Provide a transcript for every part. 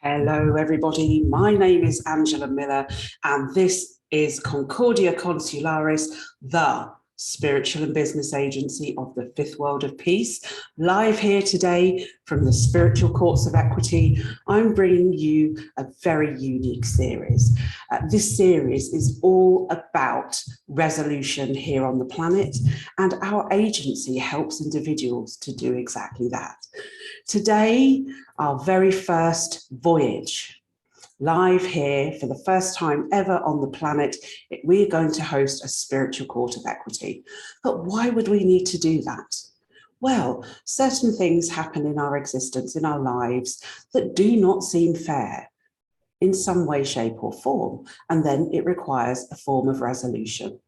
Hello, everybody. My name is Angela Miller, and this is Concordia Consularis, the spiritual and business agency of the Fifth World of Peace. Live here today from the Spiritual Courts of Equity, I'm bringing you a very unique series. This series is all about resolution here on the planet, and our agency helps individuals to do exactly that. Today, our very first voyage. Live here for the first time ever on the planet, we're going to host a spiritual court of equity. But why would we need to do that? Well, certain things happen in our existence, in our lives, that do not seem fair in some way, shape or form, and then it requires a form of resolution.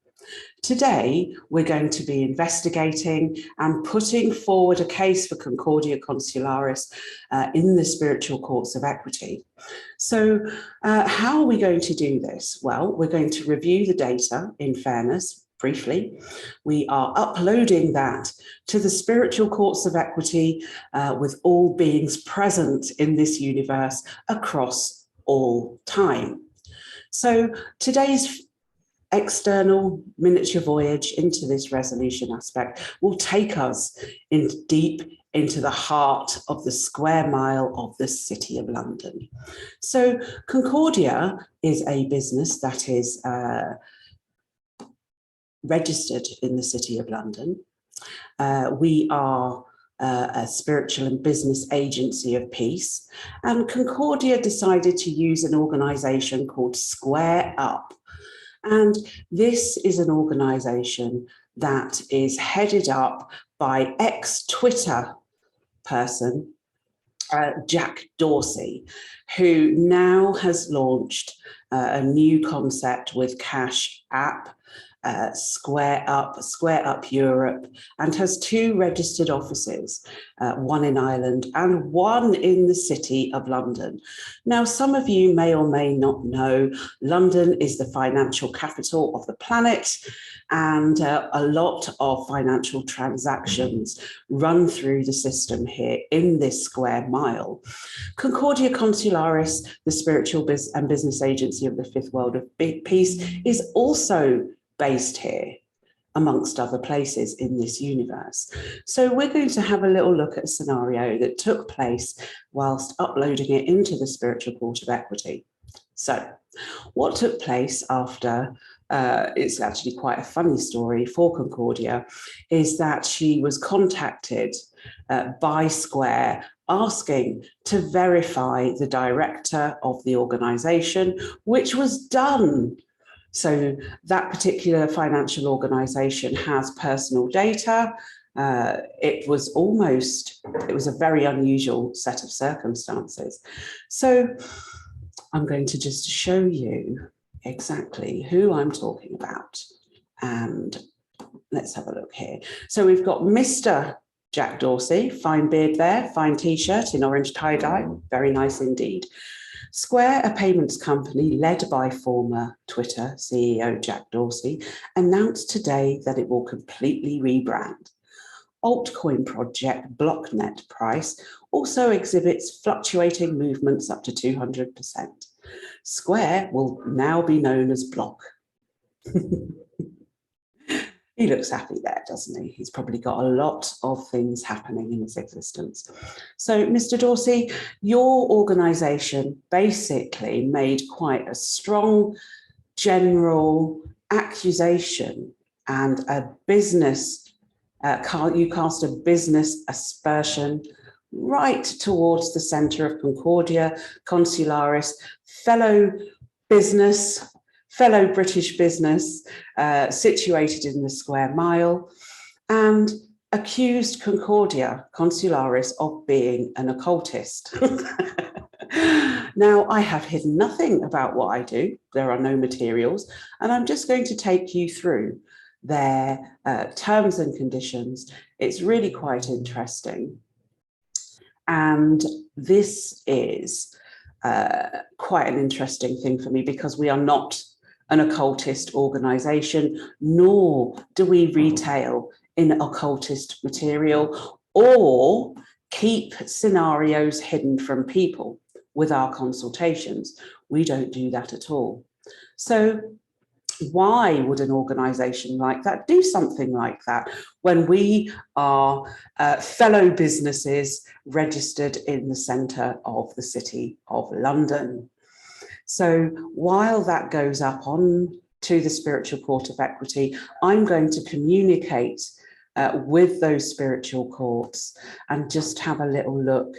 Today, we're going to be investigating and putting forward a case for Concordia Consularis in the spiritual courts of equity. So how are we going to do this? Well, we're going to review the data in fairness, briefly. We are uploading that to the spiritual courts of equity with all beings present in this universe across all time. So today's external miniature voyage into this resolution aspect will take us deep into the heart of the square mile of the City of London. So Concordia is a business that is registered in the City of London. We are a spiritual and business agency of peace, and Concordia decided to use an organisation called Square Up. And this is an organisation that is headed up by ex-Twitter person, Jack Dorsey, who now has launched a new concept with Cash App, Square Up Europe, and has two registered offices, one in Ireland and one in the City of London. Now, some of you may or may not know, London is the financial capital of the planet, and a lot of financial transactions run through the system here in this square mile. Concordia Consularis, the spiritual and business agency of the Fifth World of Peace, is also based here, amongst other places in this universe. So we're going to have a little look at a scenario that took place whilst uploading it into the Spiritual Court of Equity. So what took place after, it's actually quite a funny story for Concordia, is that she was contacted by Square asking to verify the director of the organisation, which was done. So that particular financial organisation has personal data. It was a very unusual set of circumstances. So I'm going to just show you exactly who I'm talking about. And let's have a look here. So we've got Mr. Jack Dorsey, fine beard there, fine t-shirt in orange tie-dye, very nice indeed. Square, a payments company led by former Twitter CEO Jack Dorsey, announced today that it will completely rebrand. Altcoin project Blocknet price also exhibits fluctuating movements up to 200%. Square will now be known as Block. He looks happy there, doesn't he? He's probably got a lot of things happening in his existence. So, Mr. Dorsey, your organisation basically made quite a strong general accusation and a business, you cast a business aspersion right towards the centre of Concordia Consularis, fellow British business situated in the square mile, and accused Concordia Consularis of being an occultist. Now, I have hidden nothing about what I do. There are no materials, and I'm just going to take you through their terms and conditions. It's really quite interesting. And this is quite an interesting thing for me because we are not an occultist organisation, nor do we retail in occultist material or keep scenarios hidden from people. with our consultations. We don't do that at all. So why would an organisation like that do something like that when we are fellow businesses registered in the centre of the City of London? So while that goes up on to the Spiritual Court of Equity, I'm going to communicate with those spiritual courts and just have a little look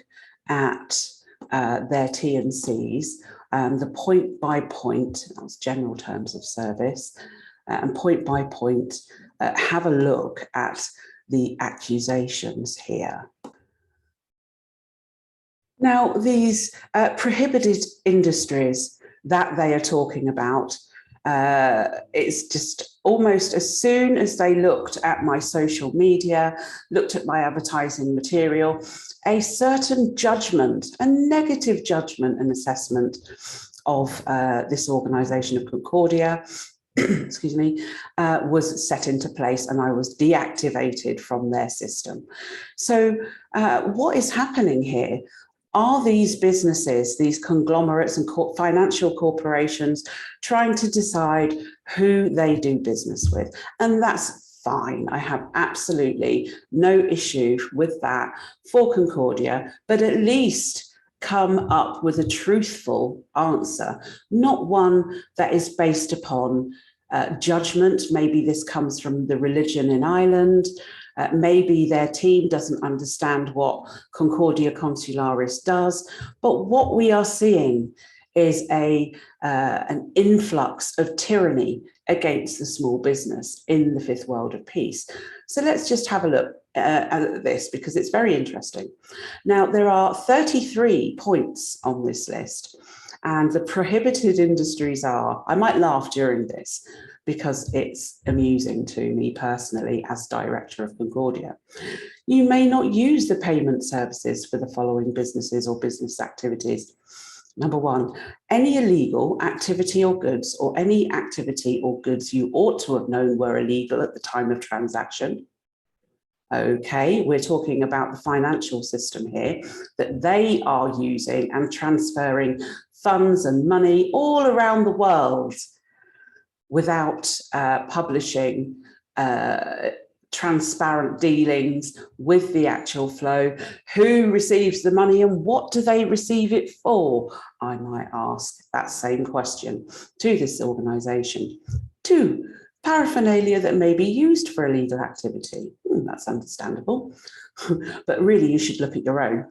at their T&Cs, the point by point, that's general terms of service, and point by point, have a look at the accusations here. Now, these prohibited industries that they are talking about, it's just almost as soon as they looked at my social media, looked at my advertising material, a certain judgment, a negative judgment and assessment of this organisation of Concordia, excuse me, was set into place, and I was deactivated from their system. So what is happening here? Are these businesses, these conglomerates and financial corporations, trying to decide who they do business with? And that's fine. I have absolutely no issue with that for Concordia, but at least come up with a truthful answer, not one that is based upon judgment. Maybe this comes from the religion in Ireland. Maybe their team doesn't understand what Concordia Consularis does, but what we are seeing is an influx of tyranny against the small business in the fifth world of peace. So let's just have a look at this, because it's very interesting. Now, there are 33 points on this list, and the prohibited industries are, I might laugh during this because it's amusing to me personally as director of Concordia. You may not use the payment services for the following businesses or business activities. Number one, any illegal activity or goods, or any activity or goods you ought to have known were illegal at the time of transaction. Okay, we're talking about the financial system here, that they are using and transferring funds and money all around the world without publishing transparent dealings with the actual flow. Who receives the money and what do they receive it for? I might ask that same question to this organisation. 2, paraphernalia that may be used for illegal activity. That's understandable, but really you should look at your own.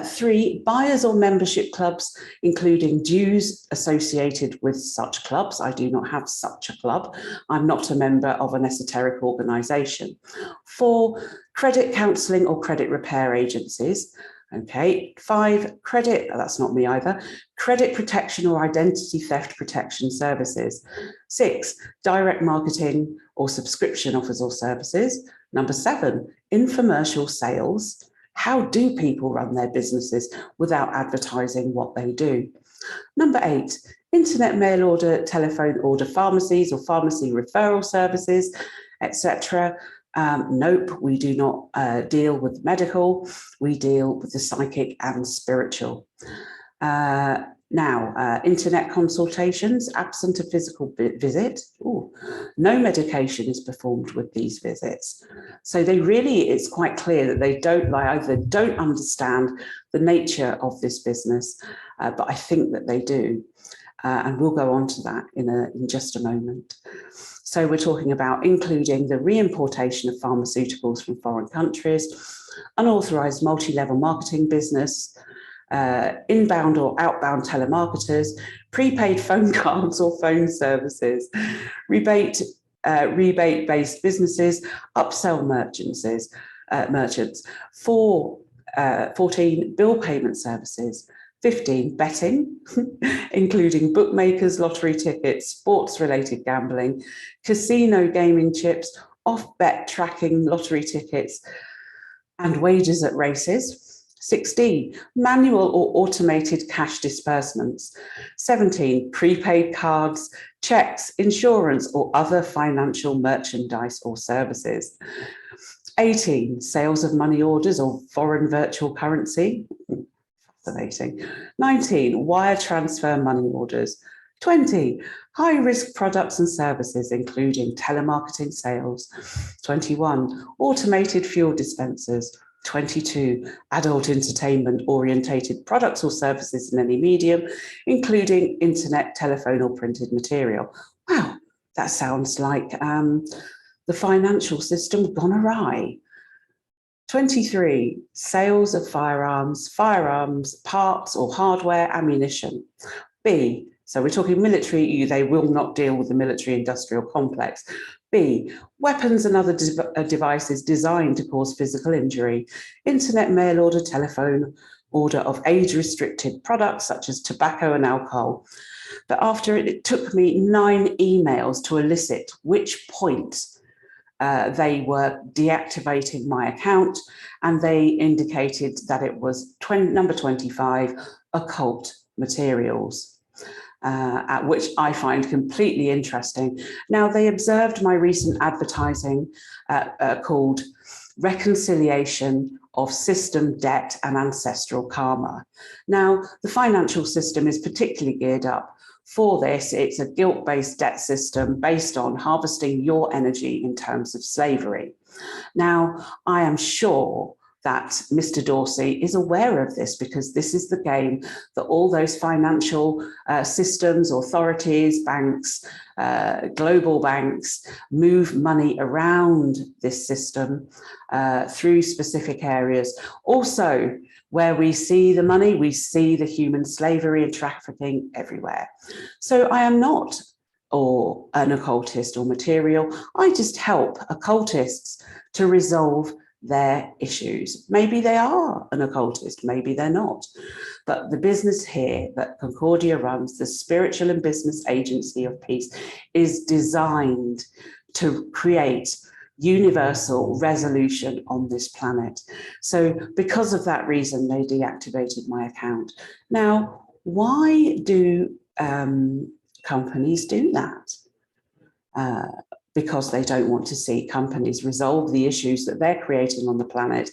3, buyers or membership clubs, including dues associated with such clubs. I do not have such a club. I'm not a member of an esoteric organisation. 4, credit counselling or credit repair agencies. Okay. 5, credit, that's not me either, credit protection or identity theft protection services. 6, direct marketing or subscription offers or services. Number 7, infomercial sales. How do people run their businesses without advertising what they do? Number 8, internet mail order, telephone order pharmacies or pharmacy referral services, etc. Nope, we do not deal with medical. We deal with the psychic and spiritual. Now, internet consultations, absent a physical visit. Ooh, no medication is performed with these visits. So they really, it's quite clear that they either don't understand the nature of this business, but I think that they do. And we'll go on to that in just a moment. So we're talking about including the re-importation of pharmaceuticals from foreign countries, unauthorized multi-level marketing business, inbound or outbound telemarketers, prepaid phone cards or phone services, rebate-based businesses, upsell merchants, 14, bill payment services, 15, betting, including bookmakers, lottery tickets, sports-related gambling, casino gaming chips, off-bet tracking, lottery tickets, and wagers at races. 16, manual or automated cash disbursements. 17, prepaid cards, checks, insurance, or other financial merchandise or services. 18, sales of money orders or foreign virtual currency. Fascinating. 19, wire transfer money orders. 20, high-risk products and services, including telemarketing sales. 21, automated fuel dispensers. 22, adult entertainment-orientated products or services in any medium, including internet, telephone, or printed material. Wow, that sounds like the financial system gone awry. 23, sales of firearms, parts or hardware, ammunition. B, so we're talking military, they will not deal with the military industrial complex. B, weapons and other devices designed to cause physical injury. Internet mail order, telephone order of age-restricted products such as tobacco and alcohol. But after it took me 9 emails to elicit which point they were deactivating my account, and they indicated that it was number 25, occult materials, which I find completely interesting. Now, they observed my recent advertising called Reconciliation of System Debt and Ancestral Karma. Now, the financial system is particularly geared up for this. It's a guilt-based debt system based on harvesting your energy in terms of slavery. Now, I am sure that Mr. Dorsey is aware of this, because this is the game that all those financial systems, authorities, banks, global banks move money around this system through specific areas. Also, where we see the money, we see the human slavery and trafficking everywhere. So I am not an occultist or material. I just help occultists to resolve their issues. Maybe they are an occultist, maybe they're not. But the business here that Concordia runs, the Spiritual and Business Agency of Peace, is designed to create universal resolution on this planet. So because of that reason, they deactivated my account. Now, why do companies do that? Because they don't want to see companies resolve the issues that they're creating on the planet.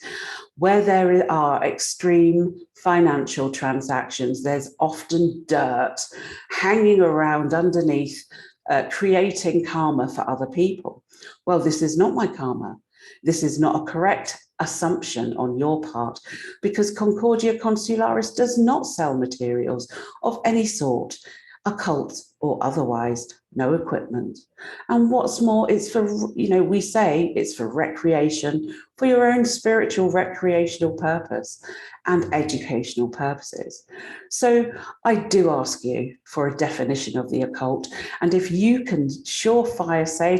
Where there are extreme financial transactions, there's often dirt hanging around underneath, creating karma for other people. Well, this is not my karma. This is not a correct assumption on your part, because Concordia Consularis does not sell materials of any sort, occult or otherwise, no equipment. And what's more, it's for, we say it's for recreation, for your own spiritual recreational purpose and educational purposes. So I do ask you for a definition of the occult. And if you can surefire say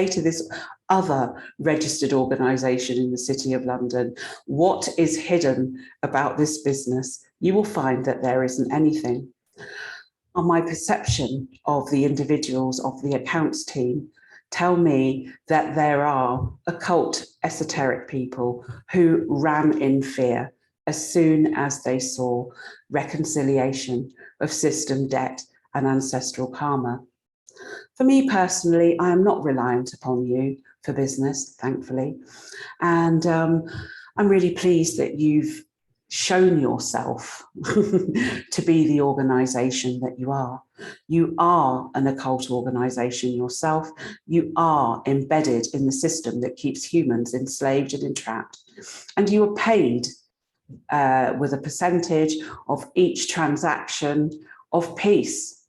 to this other registered organisation in the City of London, what is hidden about this business, you will find that there isn't anything. On my perception of the individuals of the accounts team tell me that there are occult, esoteric people who ran in fear as soon as they saw reconciliation of system debt and ancestral karma. For me personally, I am not reliant upon you for business, thankfully. And I'm really pleased that you've shown yourself to be the organisation that you are. You are an occult organisation yourself. You are embedded in the system that keeps humans enslaved and entrapped. And you are paid with a percentage of each transaction of peace.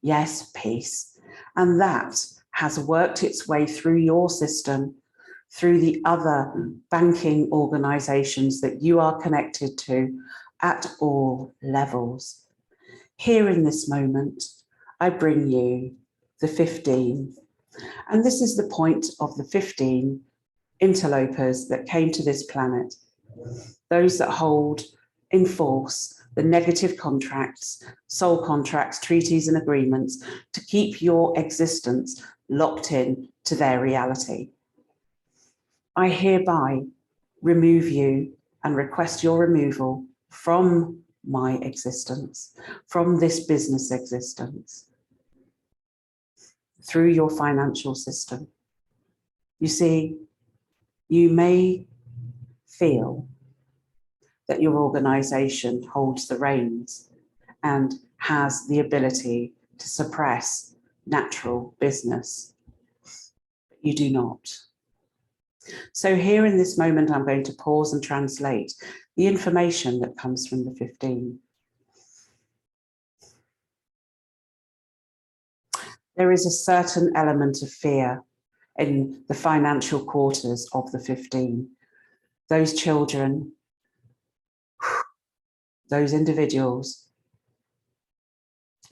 Yes, peace. And that has worked its way through your system, through the other banking organisations that you are connected to at all levels. Here in this moment, I bring you the 15. And this is the point of the 15 interlopers that came to this planet, those that hold, enforce the negative contracts, soul contracts, treaties and agreements to keep your existence locked in to their reality. I hereby remove you and request your removal from my existence, from this business existence, through your financial system. You see, you may feel that your organisation holds the reins and has the ability to suppress natural business. But you do not. So here in this moment, I'm going to pause and translate the information that comes from the 15. There is a certain element of fear in the financial quarters of the 15. Those children, those individuals,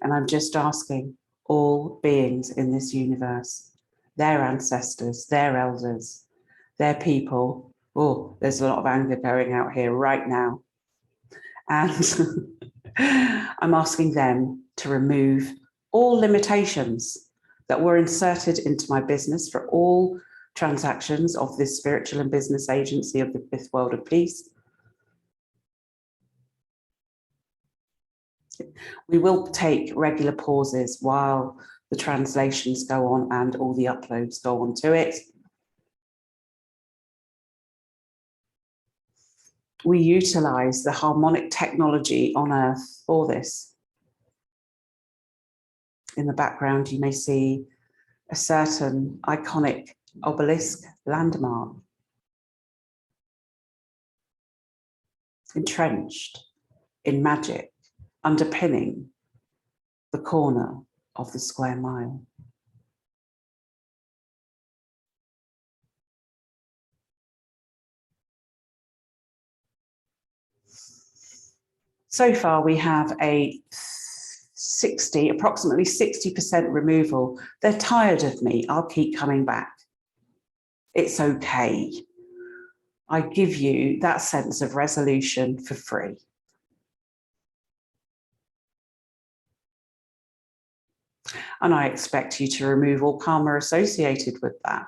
and I'm just asking all beings in this universe, their ancestors, their elders, their people. Oh, there's a lot of anger going out here right now. And I'm asking them to remove all limitations that were inserted into my business for all transactions of this spiritual and business agency of the fifth world of peace. We will take regular pauses while the translations go on and all the uploads go on to it. We utilize the harmonic technology on Earth for this. In the background, you may see a certain iconic obelisk landmark, entrenched in magic, underpinning the corner of the square mile. So far, we have a approximately 60% removal. They're tired of me. I'll keep coming back. It's okay. I give you that sense of resolution for free. And I expect you to remove all karma associated with that.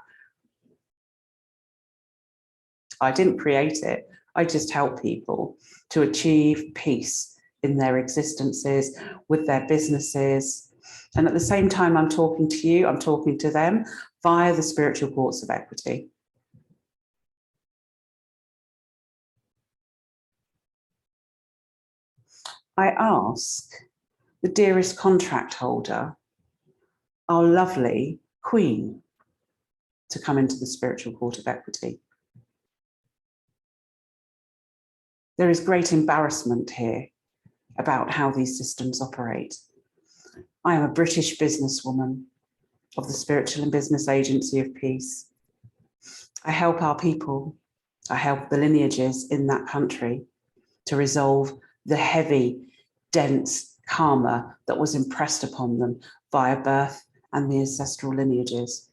I didn't create it. I just help people to achieve peace in their existences, with their businesses. And at the same time I'm talking to you, I'm talking to them via the spiritual courts of equity. I ask the dearest contract holder, our lovely Queen, to come into the spiritual court of equity. There is great embarrassment here about how these systems operate. I am a British businesswoman of the Spiritual and Business Agency of Peace. I help our people, I help the lineages in that country to resolve the heavy, dense karma that was impressed upon them via birth and the ancestral lineages.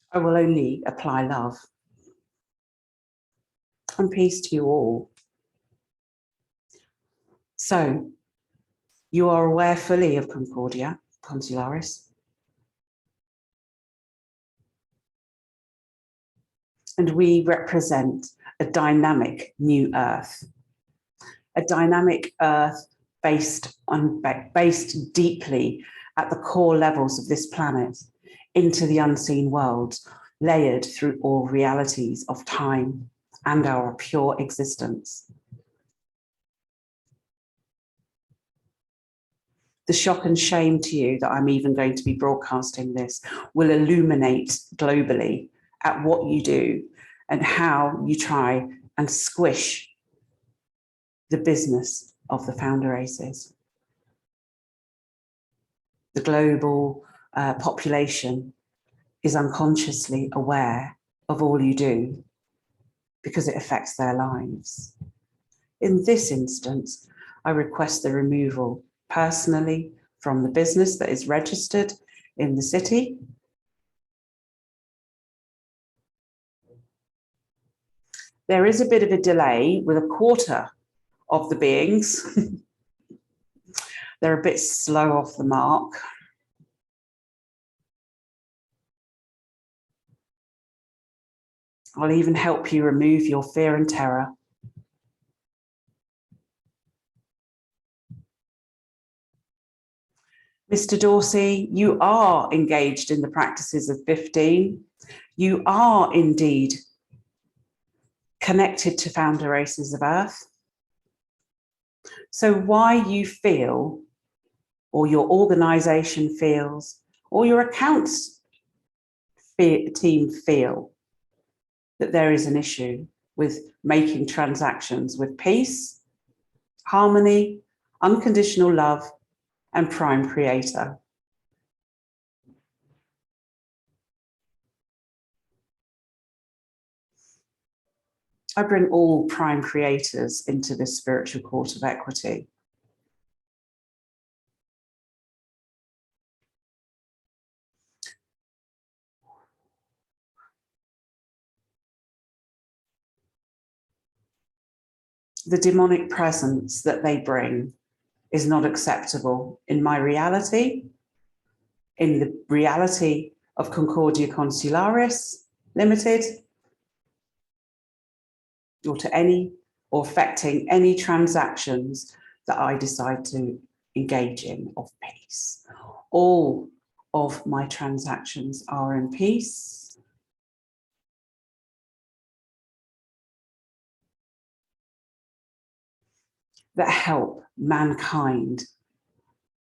I will only apply love and peace to you all. So, you are aware fully of Concordia Consularis. And we represent a dynamic new Earth. A dynamic Earth based deeply at the core levels of this planet into the unseen world, layered through all realities of time and our pure existence. The shock and shame to you that I'm even going to be broadcasting this will illuminate globally at what you do and how you try and squish the business of the founder races. The global population is unconsciously aware of all you do because it affects their lives. In this instance, I request the removal personally from the business that is registered in the city. There is a bit of a delay with a quarter of the beings. They're a bit slow off the mark. I'll even help you remove your fear and terror. Mr. Dorsey, you are engaged in the practices of 15. You are indeed connected to founder races of Earth. So why you feel, or your organisation feels, or your accounts team feel that there is an issue with making transactions with peace, harmony, unconditional love, and prime creator. I bring all prime creators into this spiritual court of equity. The demonic presence that they bring is not acceptable in my reality, in the reality of Concordia Consularis Limited, or affecting any transactions that I decide to engage in of peace. All of my transactions are in peace. That help mankind,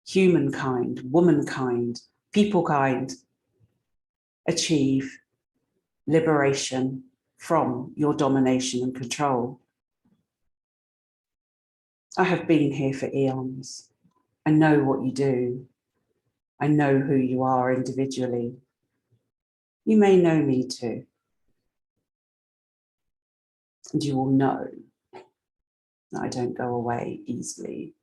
humankind, womankind, peoplekind achieve liberation from your domination and control. I have been here for eons. I know what you do. I know who you are individually. You may know me too. And you will know that I don't go away easily.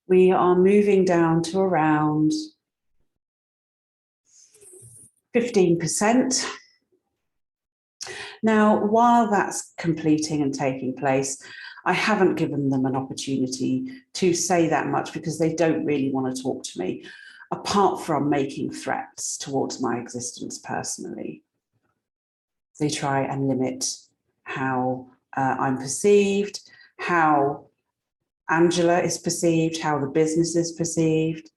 We are moving down to around 15%. Now, while that's completing and taking place, I haven't given them an opportunity to say that much because they don't really want to talk to me, apart from making threats towards my existence personally. They try and limit how I'm perceived, how Angela is perceived, how the business is perceived.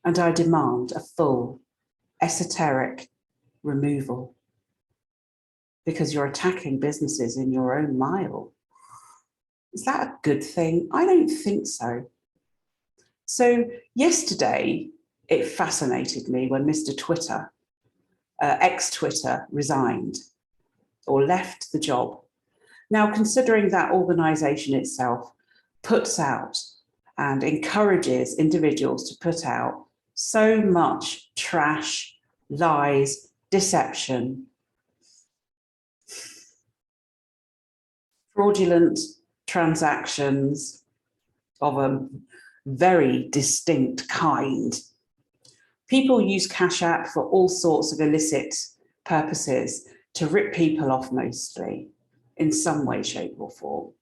And I demand a full esoteric removal because you're attacking businesses in your own mile. Is that a good thing? I don't think so. So yesterday, it fascinated me when Mr. Twitter, ex-Twitter, resigned or left the job. Now, considering that organisation itself puts out and encourages individuals to put out so much trash, lies, deception, fraudulent transactions of a very distinct kind. People use Cash App for all sorts of illicit purposes to rip people off mostly in some way, shape or form,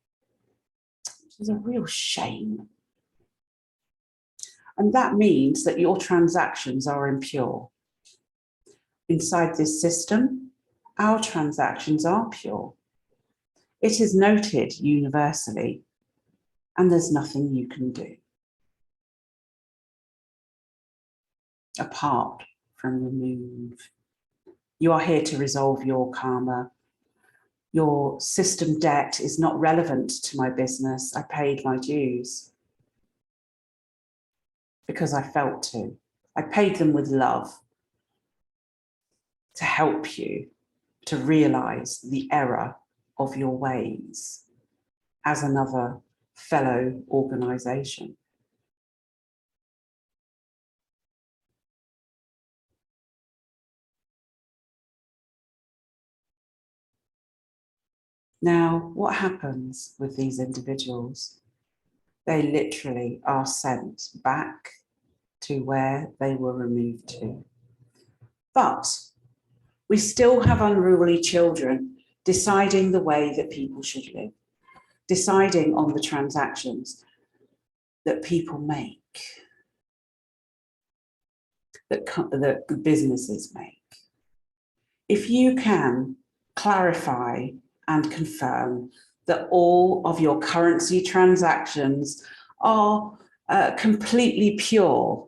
which is a real shame. And that means that your transactions are impure. Inside this system, our transactions are pure. It is noted universally, and there's nothing you can do apart from remove. You are here to resolve your karma. Your system debt is not relevant to my business. I paid my dues because I felt to. I paid them with love to help you to realize the error of your ways as another fellow organization. Now, what happens with these individuals? They literally are sent back to where they were removed to. But we still have unruly children deciding the way that people should live, deciding on the transactions that people make. that businesses make. If you can clarify and confirm that all of your currency transactions are completely pure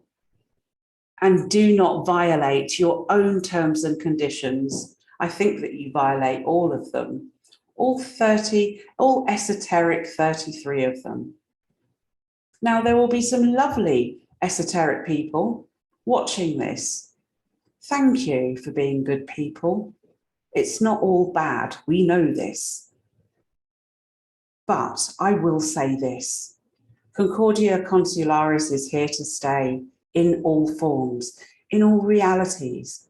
and do not violate your own terms and conditions, I think that you violate all of them, all esoteric 33 of them. Now, there will be some lovely esoteric people watching this. Thank you for being good people. It's not all bad. We know this. But I will say this. Concordia Consularis is here to stay in all forms, in all realities.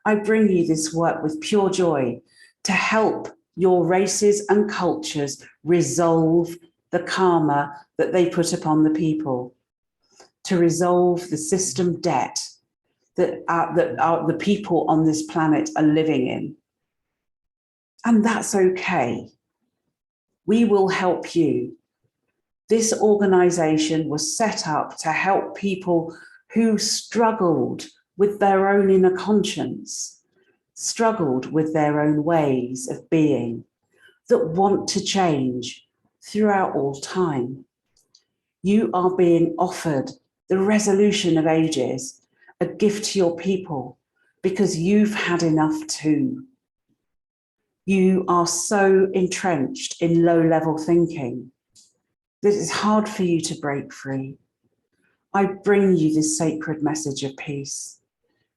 I bring you this work with pure joy to help your races and cultures resolve the karma that they put upon the people, to resolve the system debt that the people on this planet are living in. And that's okay. We will help you. This organization was set up to help people who struggled with their own inner conscience, struggled with their own ways of being, that want to change throughout all time. You are being offered the resolution of ages, a gift to your people, because you've had enough too. You are so entrenched in low-level thinking that it's hard for you to break free. I bring you this sacred message of peace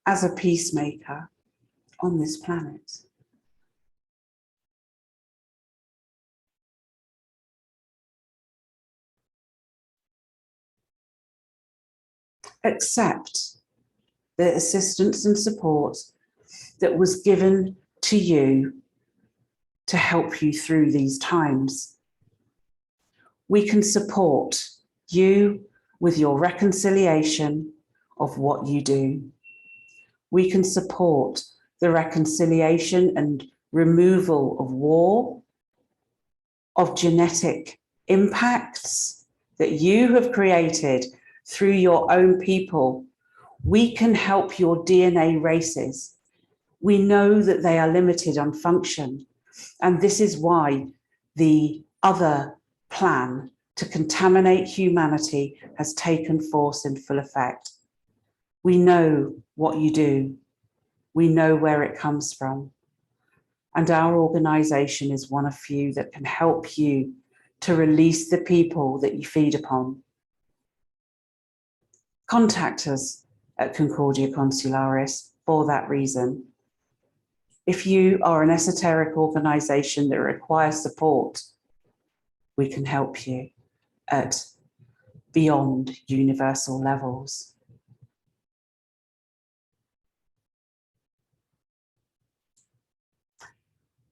as a peacemaker on this planet. Accept the assistance and support that was given to you to help you through these times. We can support you with your reconciliation of what you do. We can support the reconciliation and removal of war, of genetic impacts that you have created through your own people. We can help your DNA races. We know that they are limited on function, and this is why the other plan to contaminate humanity has taken force in full effect. We know what you do. We know where it comes from. And our organization is one of few that can help you to release the people that you feed upon. Contact us at Concordia Consularis for that reason. If you are an esoteric organization that requires support, we can help you at beyond universal levels.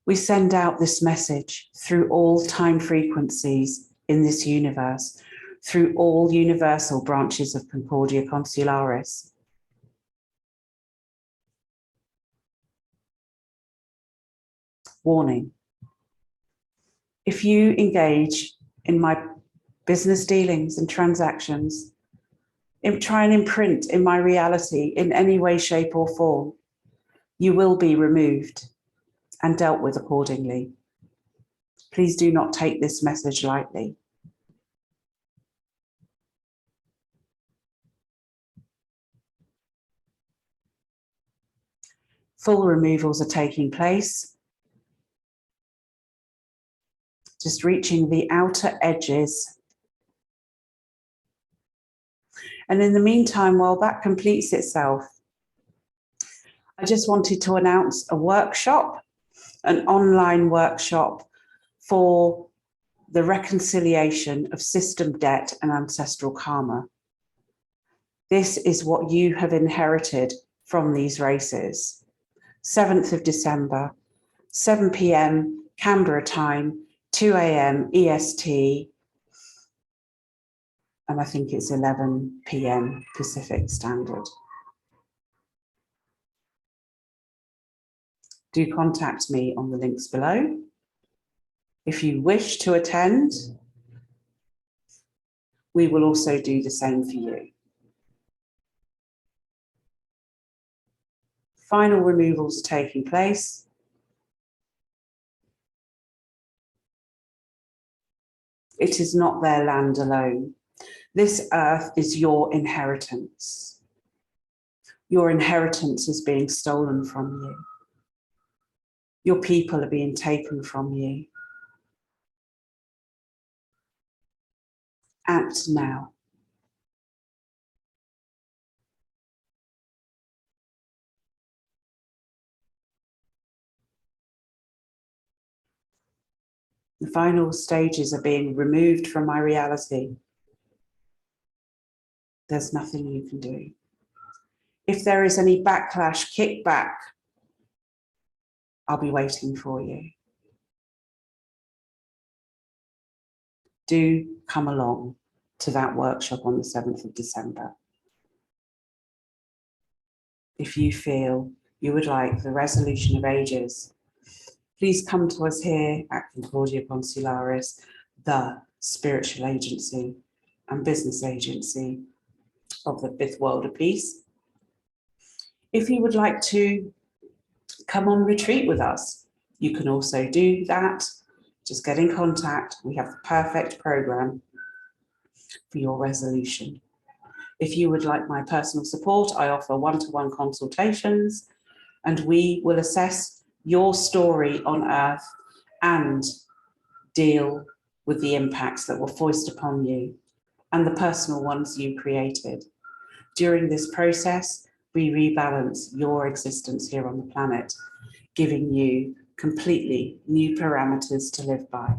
We send out this message through all time frequencies in this universe, through all universal branches of Concordia Consularis. Warning: if you engage in my business dealings and transactions, try and imprint in my reality in any way, shape or form, you will be removed and dealt with accordingly. Please do not take this message lightly. Full removals are taking place. Just reaching the outer edges. And in the meantime, while that completes itself, I just wanted to announce a workshop, an online workshop for the reconciliation of system debt and ancestral karma. This is what you have inherited from these races. 7th of December, 7 p.m. Canberra time, 2 a.m. EST, and I think it's 11 p.m. Pacific Standard. Do contact me on the links below. If you wish to attend, we will also do the same for you. Final removals are taking place. It is not their land alone. This earth is your inheritance. Your inheritance is being stolen from you. Your people are being taken from you. Act now. The final stages are being removed from my reality. There's nothing you can do. If there is any backlash, kickback, I'll be waiting for you. Do come along to that workshop on the 7th of December. If you feel you would like the resolution of ages, please come to us here at Concordia Consularis, the spiritual agency and business agency of the Fifth World of Peace. If you would like to come on retreat with us, you can also do that. Just get in contact. We have the perfect program for your resolution. If you would like my personal support, I offer one-to-one consultations, and we will assess your story on earth and deal with the impacts that were foisted upon you and the personal ones you created. During this process, we rebalance your existence here on the planet, giving you completely new parameters to live by.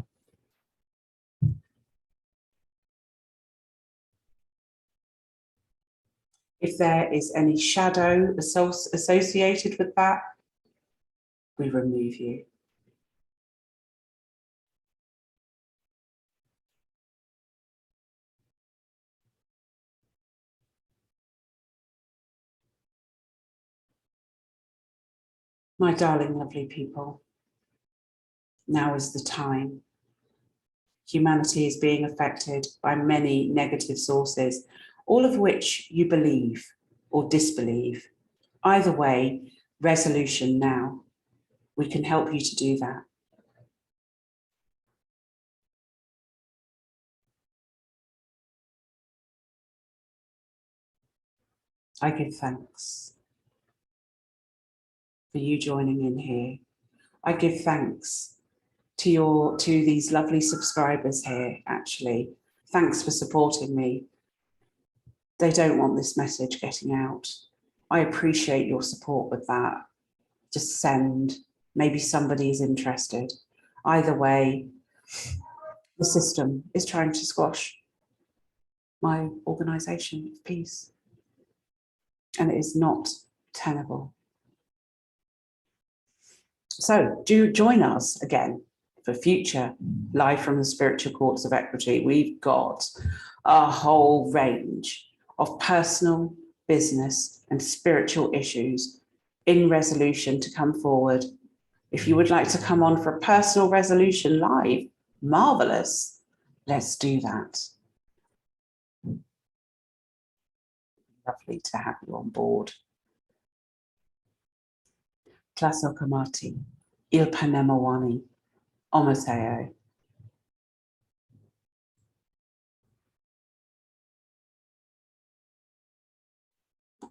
If there is any shadow associated with that, we remove you. My darling, lovely people, now is the time. Humanity is being affected by many negative sources, all of which you believe or disbelieve. Either way, resolution now. We can help you to do that. I give thanks for you joining in here. I give thanks to these lovely subscribers here, actually. Thanks for supporting me. They don't want this message getting out. I appreciate your support with that. Just send. Maybe somebody is interested. Either way, the system is trying to squash my organisation of peace. And it is not tenable. So do join us again for future Live from the Spiritual Courts of Equity. We've got a whole range of personal, business and spiritual issues in resolution to come forward. If you would like to come on for a personal resolution live, marvellous. Let's do that. Lovely to have you on board. Tlasokamati, Ilpanemawani, Omateo.